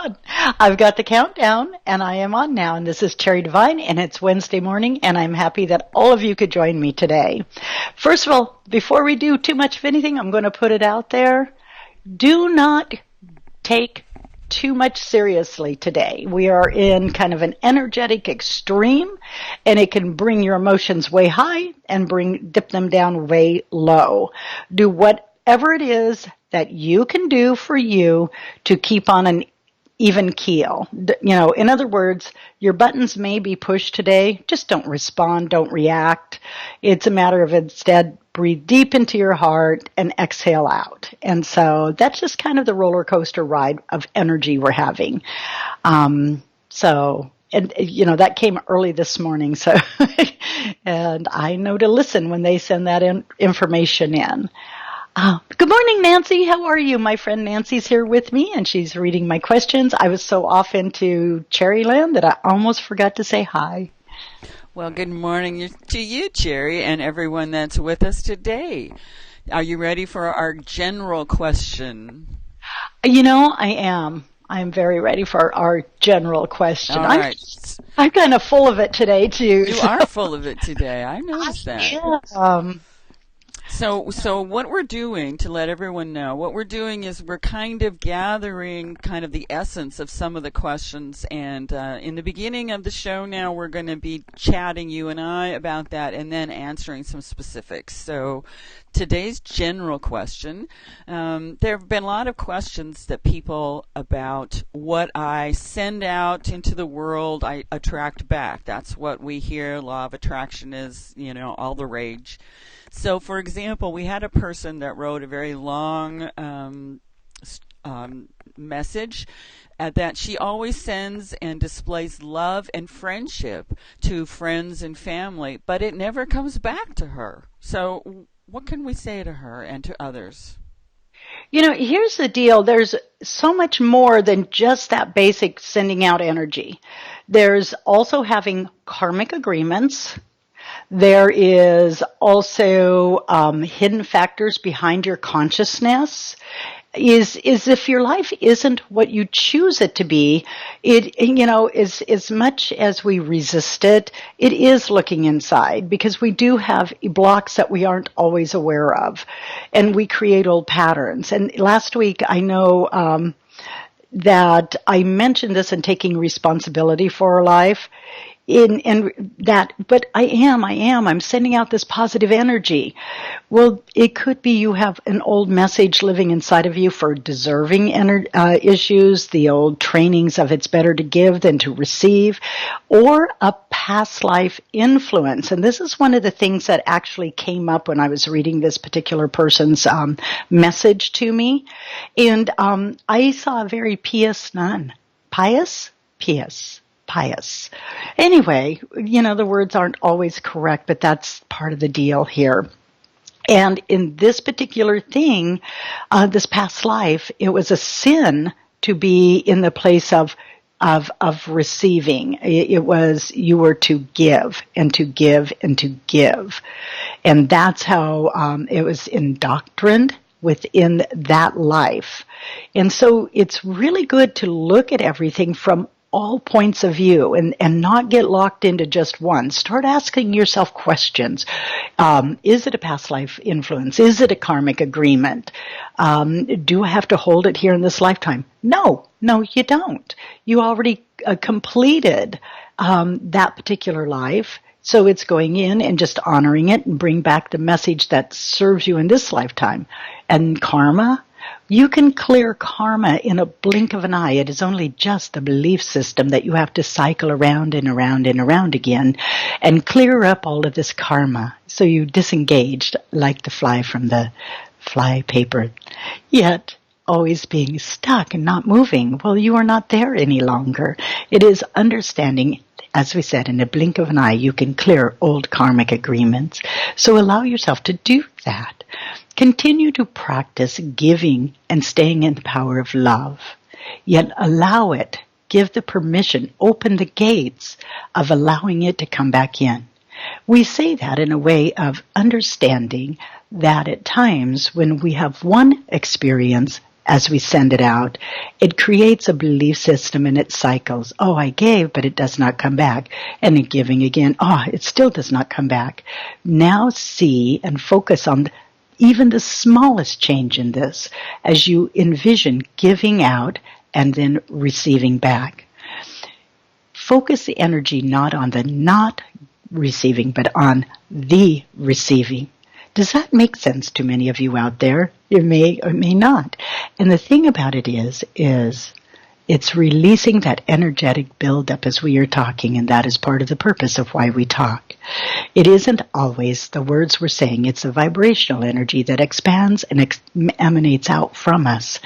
on. I've got the countdown, and I am on now. And this is Cherry Divine, and it's Wednesday morning, and I'm happy that all of you could join me today. First of all, before we do too much of anything, I'm going to put it out there. Do not take too much seriously today. We are in kind of an energetic extreme, and it can bring your emotions way high and dip them down way low. Do whatever it is that you can do for you to keep on an even keel. In other words, your buttons may be pushed today. Just don't respond, don't react. It's a matter of instead breathe deep into your heart and exhale out. And so that's just kind of the roller coaster ride of energy we're having. That came early this morning. So, and I know to listen when they send that information in. Good morning, Nancy. How are you? My friend Nancy's here with me, and she's reading my questions. I was so off into Cherryland that I almost forgot to say hi. Well, good morning to you, Cherry, and everyone that's with us today. Are you ready for our general question? I am. I'm very ready for our general question. All right. I'm kind of full of it today, too. You are full of it today. I noticed that. Yeah. So what we're doing, to let everyone know, what we're doing is we're kind of gathering kind of the essence of some of the questions, and in the beginning of the show now we're going to be chatting, you and I, about that, and then answering some specifics. So today's general question, there have been a lot of questions that people about what I send out into the world, I attract back. That's what we hear. Law of attraction is, all the rage. So, for example, we had a person that wrote a very long message that she always sends and displays love and friendship to friends and family, but it never comes back to her. So what can we say to her and to others? Here's the deal. There's so much more than just that basic sending out energy. There's also having karmic agreements. There is also hidden factors behind your consciousness. Is if your life isn't what you choose it to be, is as much as we resist it, it is looking inside, because we do have blocks that we aren't always aware of, and we create old patterns. And last week, I know that I mentioned this in taking responsibility for our life. But I'm sending out this positive energy. Well, it could be you have an old message living inside of you for deserving issues, the old trainings of it's better to give than to receive, or a past life influence. And this is one of the things that actually came up when I was reading this particular person's message to me. And I saw a very pious nun. Pious? Pious. Anyway, the words aren't always correct, but that's part of the deal here. And in this particular thing, this past life, it was a sin to be in the place of receiving. It was, you were to give and to give and to give. And that's how it was indoctrined within that life. And so it's really good to look at everything from all points of view and not get locked into just one. Start asking yourself questions. Is it a past life influence? Is it a karmic agreement? Do I have to hold it here in this lifetime? No, you don't. You already completed that particular life. So it's going in and just honoring it and bring back the message that serves you in this lifetime. And karma, you can clear karma in a blink of an eye. It is only just a belief system that you have to cycle around and around and around again and clear up all of this karma. So you disengaged like the fly from the fly paper, yet always being stuck and not moving. Well, you are not there any longer. It is understanding. As we said, in a blink of an eye, you can clear old karmic agreements. So allow yourself to do that. Continue to practice giving and staying in the power of love. Yet allow it. Give the permission. Open the gates of allowing it to come back in. We say that in a way of understanding that at times when we have one experience as we send it out, it creates a belief system and it cycles. Oh, I gave, but it does not come back. And then giving again. Oh, it still does not come back. Now see and focus on even the smallest change in this as you envision giving out and then receiving back. Focus the energy not on the not receiving, but on the receiving. Does that make sense to many of you out there? It may or may not. And the thing about it is it's releasing that energetic buildup as we are talking, and that is part of the purpose of why we talk. It isn't always the words we're saying. It's a vibrational energy that expands and emanates out from us,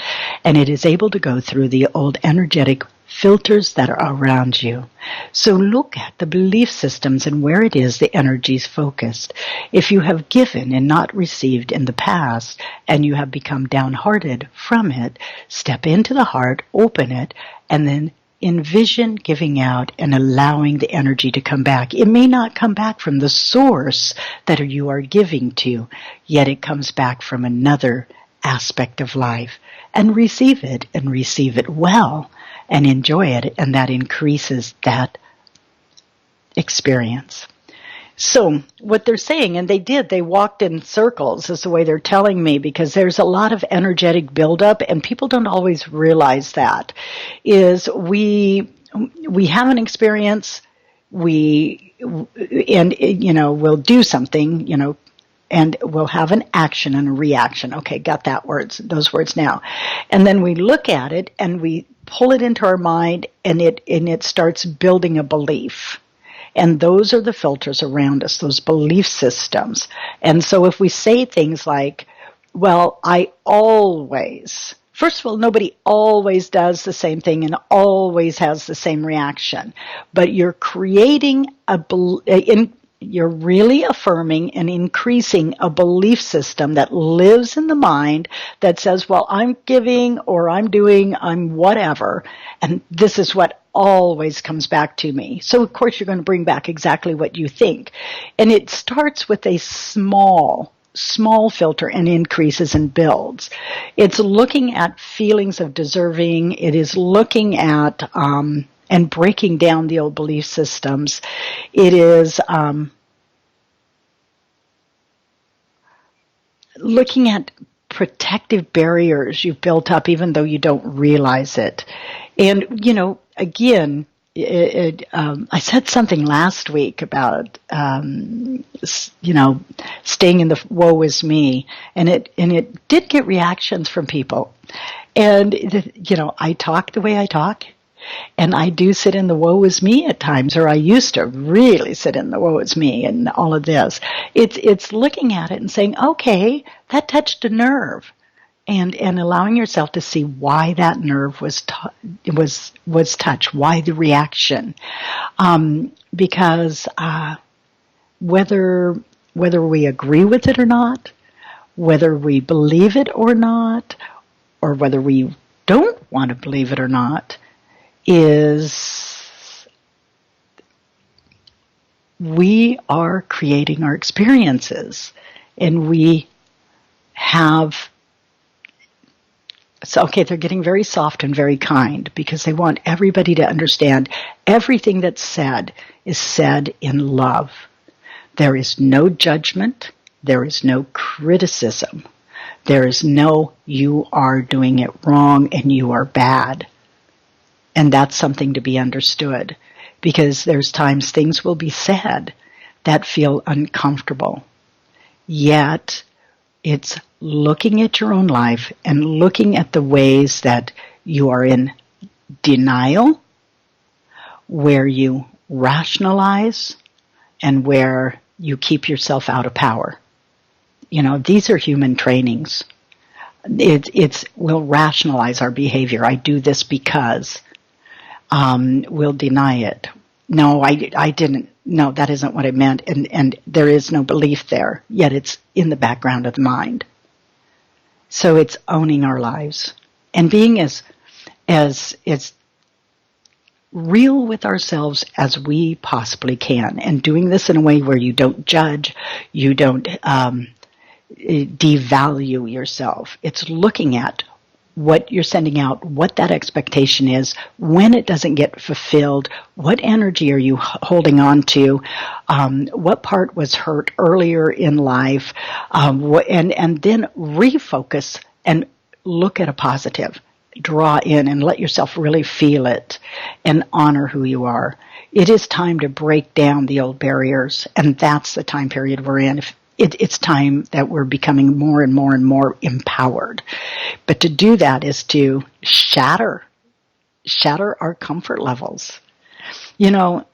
and it is able to go through the old energetic filters that are around you. So look at the belief systems and where it is the energy is focused. If you have given and not received in the past and you have become downhearted from it, step into the heart, open it, and then envision giving out and allowing the energy to come back. It may not come back from the source that you are giving to, yet it comes back from another aspect of life. And receive it well. And enjoy it, and that increases that experience. So what they're saying, and they walked in circles is the way they're telling me, because there's a lot of energetic buildup, and people don't always realize that, is we have an experience, we'll do something, and we'll have an action and a reaction. Okay, got those words now. And then we look at it and we pull it into our mind, and it starts building a belief. And those are the filters around us, those belief systems. And so if we say things like, well, first of all, nobody always does the same thing and always has the same reaction. But you're creating you're really affirming and increasing a belief system that lives in the mind that says, well, I'm giving or I'm doing, I'm whatever, and this is what always comes back to me. So, of course, you're going to bring back exactly what you think. And it starts with a small filter and increases and builds. It's looking at feelings of deserving. It is looking at and breaking down the old belief systems. It is looking at protective barriers you've built up even though you don't realize it. And, again, I said something last week about, staying in the woe is me. And it did get reactions from people. And, I talk the way I talk. And I do sit in the woe is me at times, or I used to really sit in the woe is me and all of this. It's looking at it and saying, okay, that touched a nerve. And allowing yourself to see why that nerve was touched, why the reaction. Because whether we agree with it or not, whether we believe it or not, or whether we don't want to believe it or not, is we are creating our experiences, and we have. So, okay, they're getting very soft and very kind because they want everybody to understand everything that's said is said in love. There is no judgment. There is no criticism. There is no you are doing it wrong and you are bad. And that's something to be understood, because there's times things will be said that feel uncomfortable. Yet it's looking at your own life and looking at the ways that you are in denial, where you rationalize, and where you keep yourself out of power. These are human trainings. We'll rationalize our behavior. I do this because. We'll deny it. No, I didn't. No, that isn't what I meant. And there is no belief there, yet it's in the background of the mind. So it's owning our lives and being as real with ourselves as we possibly can, and doing this in a way where you don't judge, you don't devalue yourself. It's looking at what you're sending out, what that expectation is, when it doesn't get fulfilled, what energy are you holding on to, what part was hurt earlier in life, and then refocus and look at a positive. Draw in and let yourself really feel it and honor who you are. It is time to break down the old barriers, and that's the time period we're in. It's time that we're becoming more and more and more empowered. But to do that is to shatter our comfort levels. You know,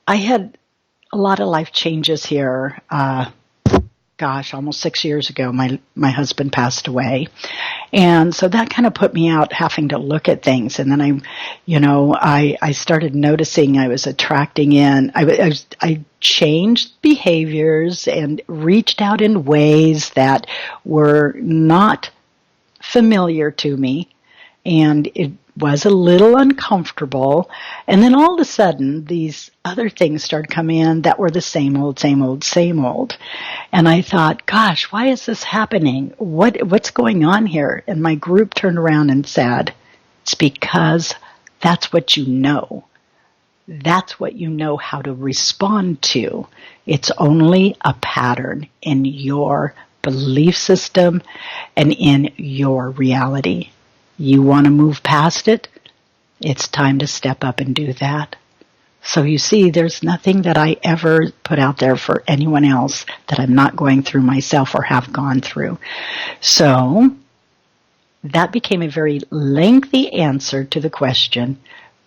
I had a lot of life changes here. Almost 6 years ago, my husband passed away. And so that kind of put me out having to look at things. And then I started noticing I was attracting in, I changed behaviors and reached out in ways that were not familiar to me. And it was a little uncomfortable. And then all of a sudden, these other things started coming in that were the same old, same old, same old. And I thought, gosh, why is this happening? What's going on here? And my group turned around and said, it's because that's what you know. That's what you know how to respond to. It's only a pattern in your belief system and in your reality. You want to move past it? It's time to step up and do that. So you see, there's nothing that I ever put out there for anyone else that I'm not going through myself or have gone through. So that became a very lengthy answer to the question,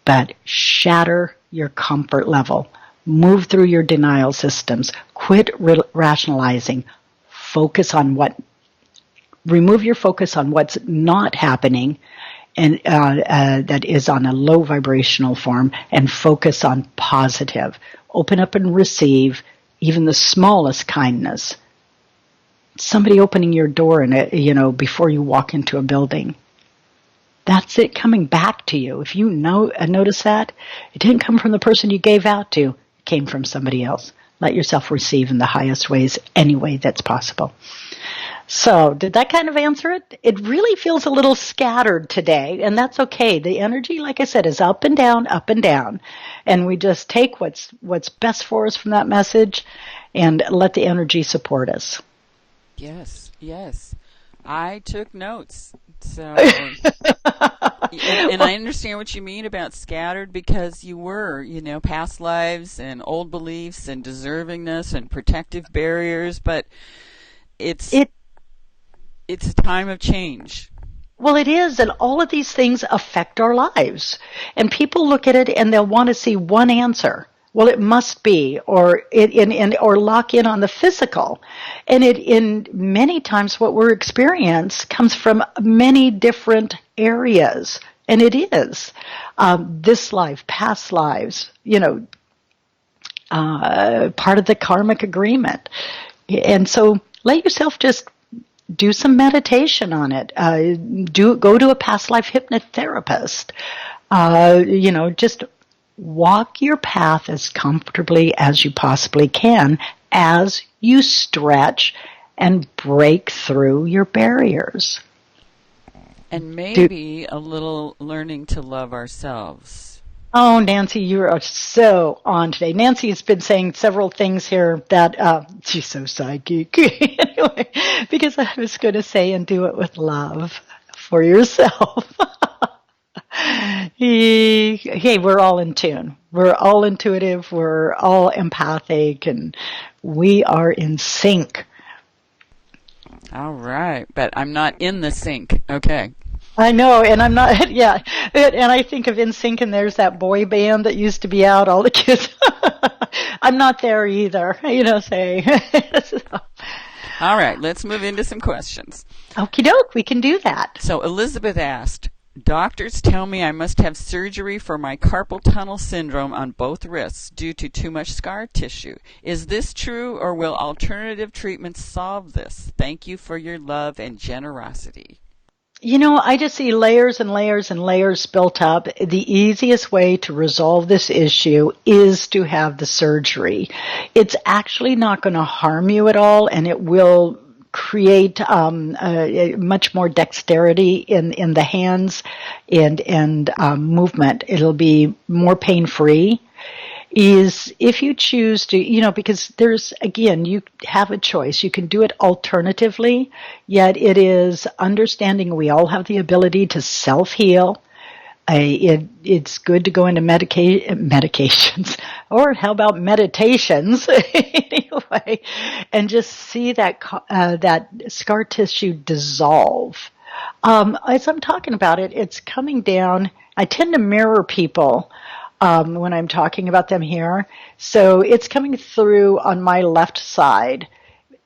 but shatter your comfort level. Move through your denial systems. Quit rationalizing. Remove your focus on what's not happening and that is on a low vibrational form, and focus on positive. Open up and receive even the smallest kindness. Somebody opening your door before you walk into a building. That's it coming back to you. If you notice that, it didn't come from the person you gave out to. It came from somebody else. Let yourself receive in the highest ways, any way that's possible. So, did that kind of answer it? It really feels a little scattered today, and that's okay. The energy, like I said, is up and down, and we just take what's best for us from that message and let the energy support us. Yes. I took notes. So, and I understand what you mean about scattered, because you were, past lives and old beliefs and deservingness and protective barriers, but it's a time of change. Well, it is, and all of these things affect our lives. And people look at it and they'll want to see one answer. Well, it must be, or lock in on the physical. And in many times what we're experiencing comes from many different areas. And it is this life, past lives, part of the karmic agreement. And so let yourself just do some meditation on it. Go to a past life hypnotherapist. Just walk your path as comfortably as you possibly can as you stretch and break through your barriers. And maybe a little learning to love ourselves. Oh, Nancy, you are so on today. Nancy has been saying several things here that she's so psychic. Anyway, because I was going to say, and do it with love for yourself. Hey, we're all in tune. We're all intuitive. We're all empathic, and we are in sync. All right, but I'm not in the sink. Okay. I know, and I'm not, yeah. And I think of NSYNC, and there's that boy band that used to be out, all the kids. I'm not there either, saying. All right, let's move into some questions. Okie doke, we can do that. So Elizabeth asked, doctors tell me I must have surgery for my carpal tunnel syndrome on both wrists due to too much scar tissue. Is this true, or will alternative treatments solve this? Thank you for your love and generosity. I just see layers and layers and layers built up. The easiest way to resolve this issue is to have the surgery. It's actually not going to harm you at all, and it will create much more dexterity in the hands and movement. It'll be more pain-free. Is if you choose to, because there's, again, you have a choice. You can do it alternatively, yet it is understanding we all have the ability to self-heal. It's good to go into medications, or how about meditations anyway, and just see that scar tissue dissolve. As I'm talking about it, it's coming down. I tend to mirror people when I'm talking about them here. So it's coming through on my left side,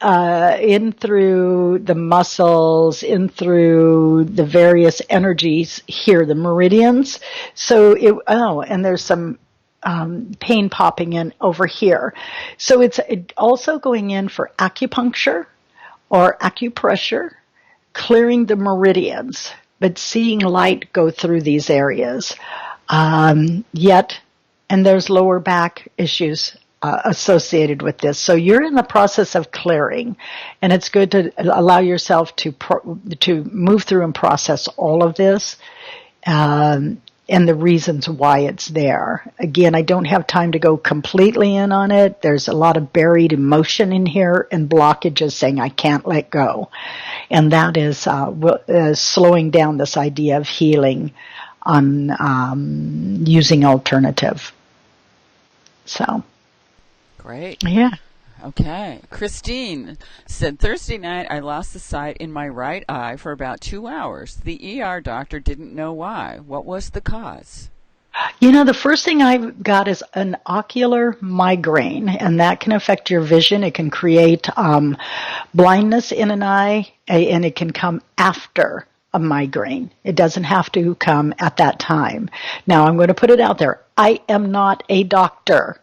in through the muscles, in through the various energies here, the meridians. So and there's some pain popping in over here. So it's also going in for acupuncture or acupressure, clearing the meridians, but seeing light go through these areas. And there's lower back issues associated with this. So you're in the process of clearing, and it's good to allow yourself to move through and process all of this, and the reasons why it's there. Again, I don't have time to go completely in on it. There's a lot of buried emotion in here and blockages saying I can't let go. And that is slowing down this idea of healing on using alternative. So. Great. Yeah. Okay. Christine said, Thursday night I lost the sight in my right eye for about 2 hours. The ER doctor didn't know why. What was the cause? The first thing I got is an ocular migraine, and that can affect your vision. It can create blindness in an eye, and it can come after a migraine. It doesn't have to come at that time. Now, I'm going to put it out there. I am not a doctor.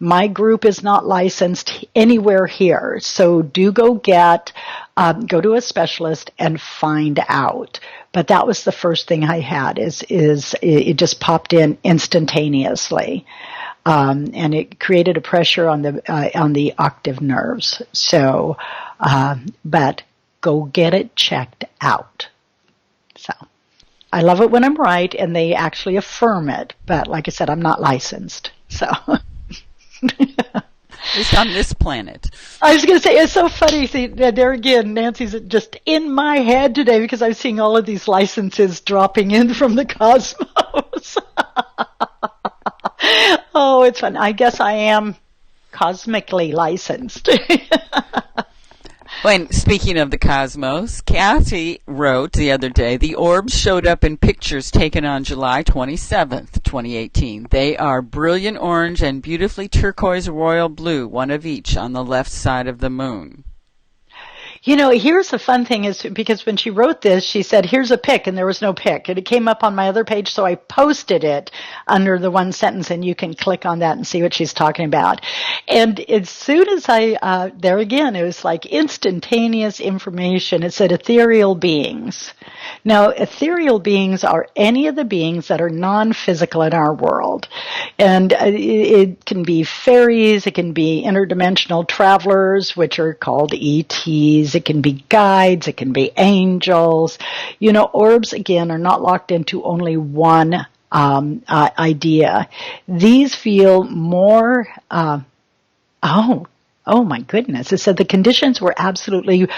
My group is not licensed anywhere here, so do go to a specialist and find out. But that was the first thing I had is it just popped in instantaneously, and it created a pressure on the octave nerves. So, but go get it checked out. So, I love it when I'm right and they actually affirm it. But like I said, I'm not licensed, so. At least on this planet. I was going to say, it's so funny. See, there again, Nancy's just in my head today because I'm seeing all of these licenses dropping in from the cosmos. Oh, it's fun. I guess I am cosmically licensed. When speaking of the cosmos, Kathy wrote the other day, the orbs showed up in pictures taken on July 27th, 2018. They are brilliant orange and beautifully turquoise royal blue, one of each on the left side of the moon. Here's the fun thing is because when she wrote this, she said, here's a pic, and there was no pic. And it came up on my other page, so I posted it under the one sentence, and you can click on that and see what she's talking about. And as soon as there again, it was like instantaneous information. It said ethereal beings. Now, ethereal beings are any of the beings that are non-physical in our world. And it can be fairies, it can be interdimensional travelers, which are called ETs, it can be guides, it can be angels. Orbs, again, are not locked into only one idea. These feel more, oh my goodness. It said the conditions were absolutely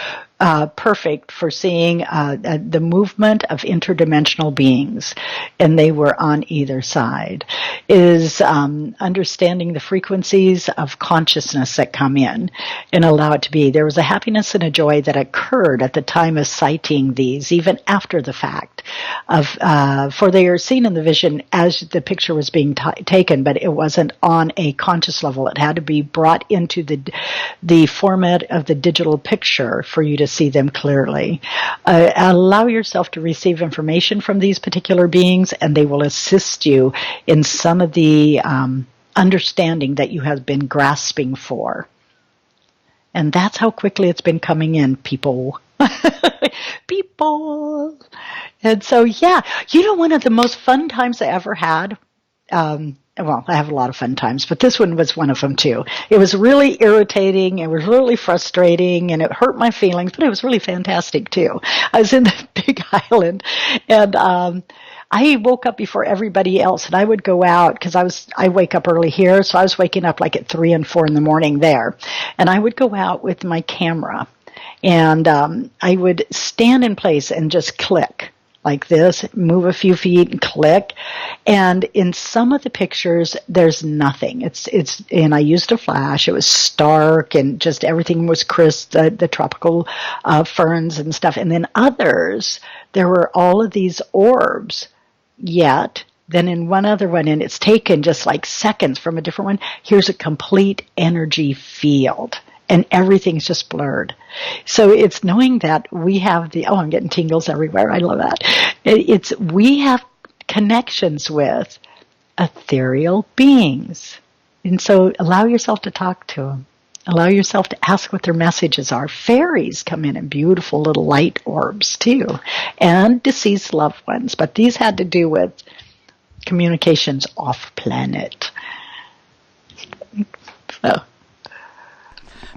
perfect for seeing the movement of interdimensional beings, and they were on either side. Is understanding the frequencies of consciousness that come in and allow it to be. There was a happiness and a joy that occurred at the time of sighting these, even after the fact. For they are seen in the vision as the picture was being taken, but it wasn't on a conscious level. It had to be brought into the format of the digital picture for you to see them clearly. Allow yourself to receive information from these particular beings, and they will assist you in some of the understanding that you have been grasping for. And that's how quickly it's been coming in, people. People. And so, yeah, one of the most fun times I ever had, well, I have a lot of fun times, but this one was one of them too. It was really irritating, it was really frustrating, and it hurt my feelings, but it was really fantastic too. I was in the Big Island, and I woke up before everybody else, and I would go out because I wake up early here, so I was waking up like at 3 and 4 in the morning there, and I would go out with my camera, and I would stand in place and just click like this, move a few feet and click. And in some of the pictures, there's nothing. And I used a flash. It was stark and just everything was crisp, the tropical ferns and stuff. And then others, there were all of these orbs. Yet, then in one other one, and it's taken just like seconds from a different one, here's a complete energy field. And everything's just blurred. So it's knowing that we have I'm getting tingles everywhere. I love that. We have connections with ethereal beings. And so allow yourself to talk to them. Allow yourself to ask what their messages are. Fairies come in beautiful little light orbs too. And deceased loved ones. But these had to do with communications off planet. So.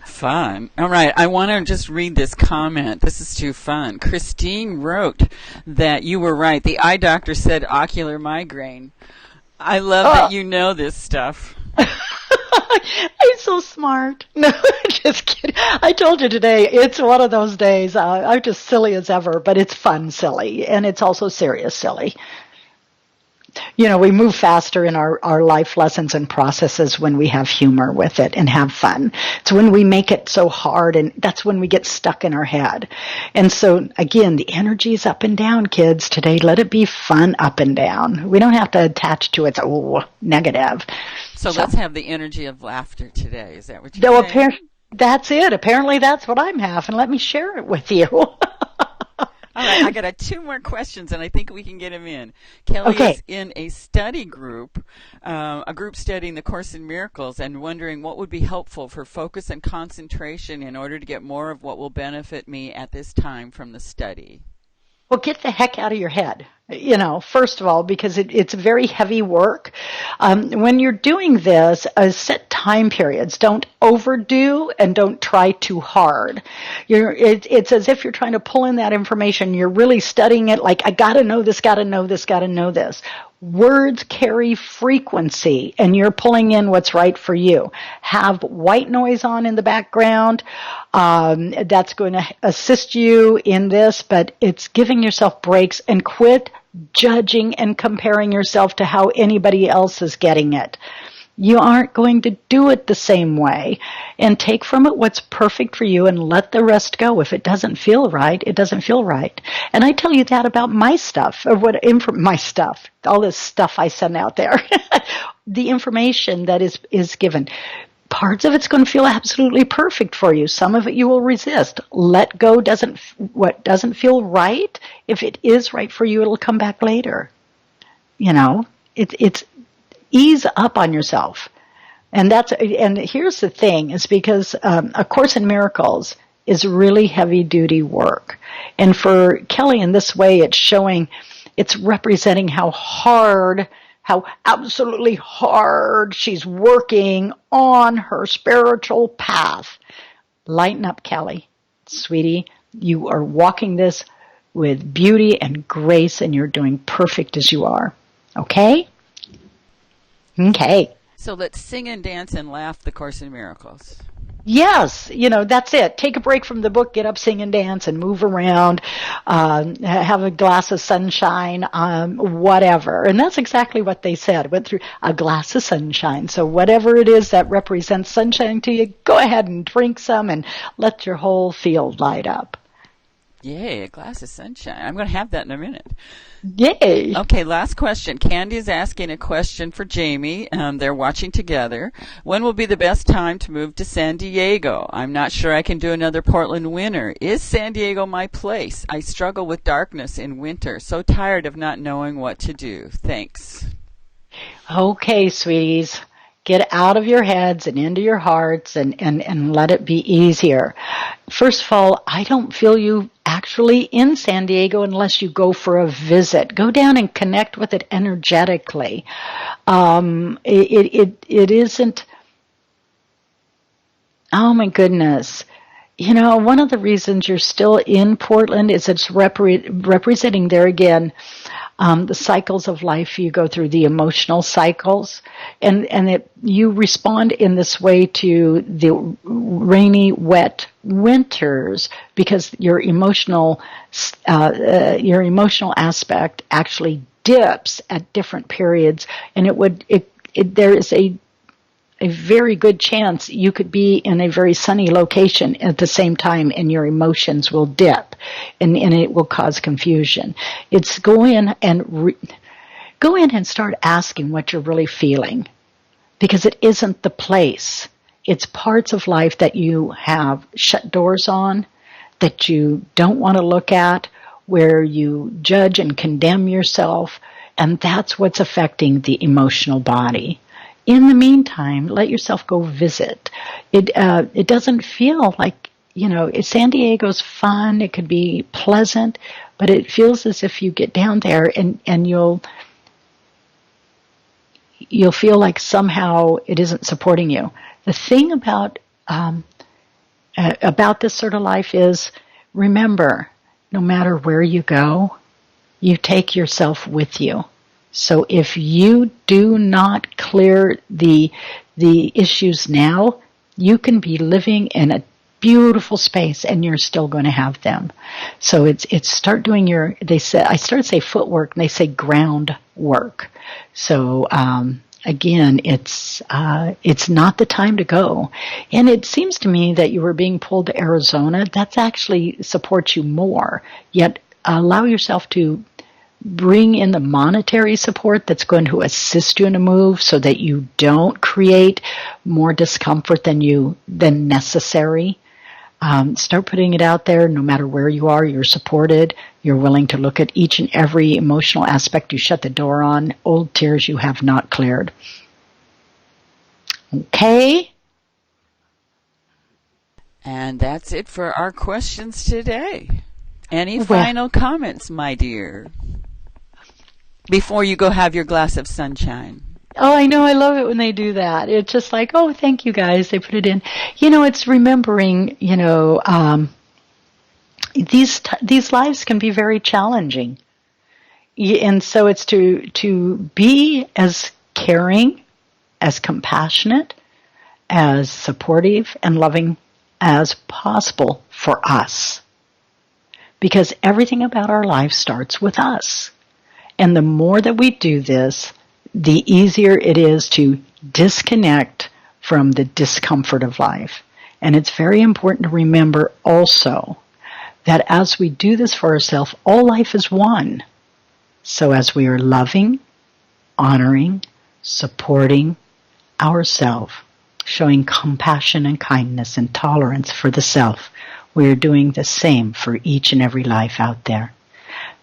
Fun. All right. I want to just read this comment. This is too fun. Christine wrote that you were right. The eye doctor said ocular migraine. I love that you know this stuff. I'm so smart. No, just kidding. I told you today, it's one of those days. I'm just silly as ever, but it's fun silly, and it's also serious silly. You know, we move faster in our life lessons and processes when we have humor with it and have fun. It's when we make it so hard, and that's when we get stuck in our head. And so, again, the energy is up and down, kids, today. Let it be fun up and down. We don't have to attach to its, negative. So let's have the energy of laughter today. Is that what you're saying? That's it. Apparently that's what I'm having. Let me share it with you. All right, I got 2 more questions, and I think we can get them in. Kelly is in a study group, a group studying the Course in Miracles, and wondering what would be helpful for focus and concentration in order to get more of what will benefit me at this time from the study. Well, get the heck out of your head, first of all, because it's very heavy work. When you're doing this, set time periods. Don't overdo and don't try too hard. It's as if you're trying to pull in that information. You're really studying it like, I gotta know this, gotta know this, gotta know this. Words carry frequency, and you're pulling in what's right for you. Have white noise on in the background. That's going to assist you in this, but it's giving yourself breaks, and quit judging and comparing yourself to how anybody else is getting it. You aren't going to do it the same way. And take from it what's perfect for you and let the rest go. If it doesn't feel right, it doesn't feel right. And I tell you that about my stuff, or my stuff, all this stuff I send out there. The information that is given. Parts of it's going to feel absolutely perfect for you. Some of it you will resist. Let go what doesn't feel right. If it is right for you, it'll come back later. It's ease up on yourself. And here's the thing, is because A Course in Miracles is really heavy duty work. And for Kelly, in this way, it's representing how absolutely hard she's working on her spiritual path. Lighten up, Kelly. Sweetie, you are walking this with beauty and grace, and you're doing perfect as you are. Okay? Okay. So let's sing and dance and laugh the Course in Miracles. Yes, that's it. Take a break from the book, get up, sing and dance, and move around, have a glass of sunshine, whatever. And that's exactly what they said. Went through a glass of sunshine. So whatever it is that represents sunshine to you, go ahead and drink some and let your whole field light up. Yay, a glass of sunshine. I'm going to have that in a minute. Yay. Okay, last question. Candy is asking a question for Jamie. They're watching together. When will be the best time to move to San Diego? I'm not sure I can do another Portland winter. Is San Diego my place? I struggle with darkness in winter. So tired of not knowing what to do. Thanks. Okay, sweeties. Get out of your heads and into your hearts and let it be easier. First of all, I don't feel you actually in San Diego unless you go for a visit. Go down and connect with it energetically. It isn't, oh my goodness. One of the reasons you're still in Portland is it's representing there again the cycles of life you go through, the emotional cycles, and you respond in this way to the rainy, wet winters because your emotional aspect actually dips at different periods, and there is a very good chance you could be in a very sunny location at the same time and your emotions will dip and it will cause confusion. It's go in and start asking what you're really feeling, because it isn't the place. It's parts of life that you have shut doors on, that you don't want to look at, where you judge and condemn yourself, and that's what's affecting the emotional body. In the meantime, let yourself go visit. It doesn't feel like, San Diego's fun. It could be pleasant, but it feels as if you get down there and you'll feel like somehow it isn't supporting you. The thing about this sort of life is, remember, no matter where you go, you take yourself with you. So if you do not clear the issues now, you can be living in a beautiful space and you're still going to have them. So it's start doing I started to say footwork and they say groundwork. So again, it's not the time to go. And it seems to me that you were being pulled to Arizona. That's actually supports you more. Yet allow yourself to bring in the monetary support that's going to assist you in a move so that you don't create more discomfort than necessary. Start putting it out there. No matter where you are, you're supported. You're willing to look at each and every emotional aspect you shut the door on, old tears you have not cleared. Okay? And that's it for our questions today. Any final comments, my dear, before you go have your glass of sunshine? Oh, I know. I love it when they do that. It's just like, oh, thank you guys. They put it in. It's remembering, these lives can be very challenging. And so it's to be as caring, as compassionate, as supportive and loving as possible for us. Because everything about our life starts with us. And the more that we do this, the easier it is to disconnect from the discomfort of life. And it's very important to remember also that as we do this for ourselves, all life is one. So as we are loving, honoring, supporting ourselves, showing compassion and kindness and tolerance for the self, we are doing the same for each and every life out there.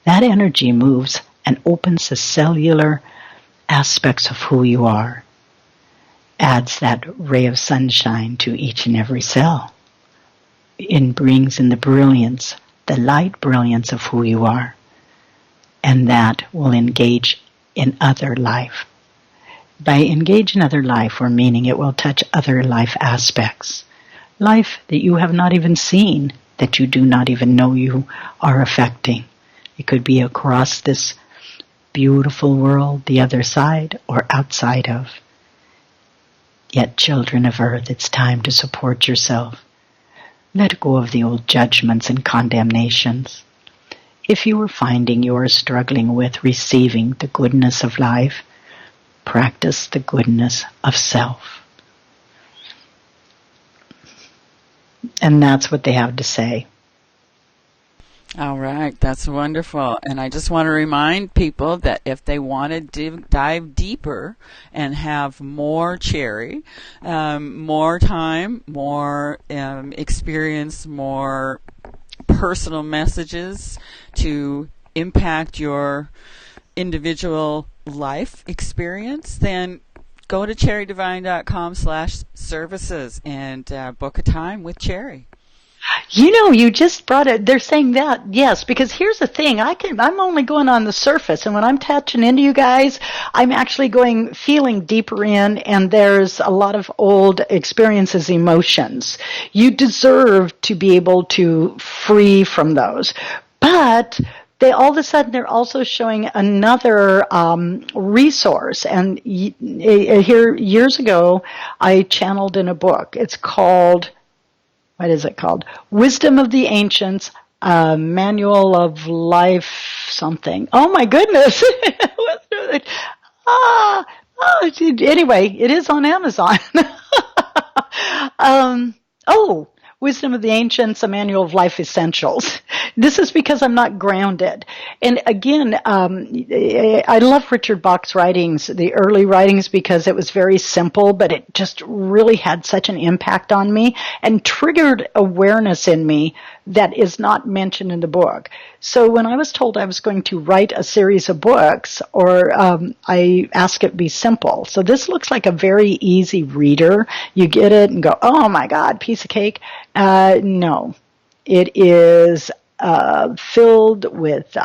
That energy moves and opens the cellular aspects of who you are, adds that ray of sunshine to each and every cell, and brings in the brilliance, the light brilliance of who you are, and that will engage in other life. By engage in other life, we're meaning it will touch other life aspects, life that you have not even seen, that you do not even know you are affecting. It could be across this beautiful world, the other side, or outside of. Yet, children of Earth, it's time to support yourself. Let go of the old judgments and condemnations. If you are finding you are struggling with receiving the goodness of life, practice the goodness of self. And that's what they have to say. All right, that's wonderful. And I just want to remind people that if they want to dive deeper and have more Cherry, more time, more experience, more personal messages to impact your individual life experience, then go to cherrydivine.com/services and book a time with Cherry. You just brought it. They're saying that, yes, because here's the thing. I'm only going on the surface, and when I'm touching into you guys, I'm actually feeling deeper in, and there's a lot of old experiences, emotions. You deserve to be able to free from those. But all of a sudden, they're also showing another resource. And here, years ago, I channeled in a book. It's called, what is it called? Wisdom of the Ancients, Manual of Life something. Oh my goodness. Anyway, it is on Amazon. um, oh, Wisdom of the Ancients, A Manual of Life Essentials. This is because I'm not grounded. And again, I love Richard Bach's writings, the early writings, because it was very simple, but it just really had such an impact on me and triggered awareness in me that is not mentioned in the book. So when I was told I was going to write a series of books, I asked it be simple. So this looks like a very easy reader. You get it and go, oh my God, piece of cake. No, it is filled with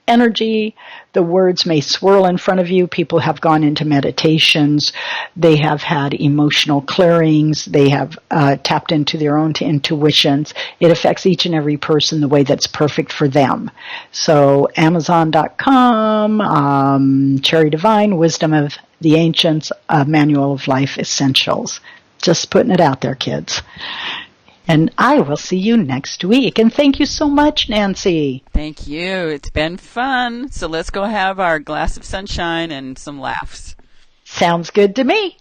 energy. The words may swirl in front of you. People have gone into meditations. They have had emotional clearings. They have tapped into their own intuitions. It affects each and every person the way that's perfect for them. So Amazon.com, Cherry Divine, Wisdom of the Ancients, Manual of Life Essentials. Just putting it out there, kids. And I will see you next week. And thank you so much, Nancy. Thank you. It's been fun. So let's go have our glass of sunshine and some laughs. Sounds good to me.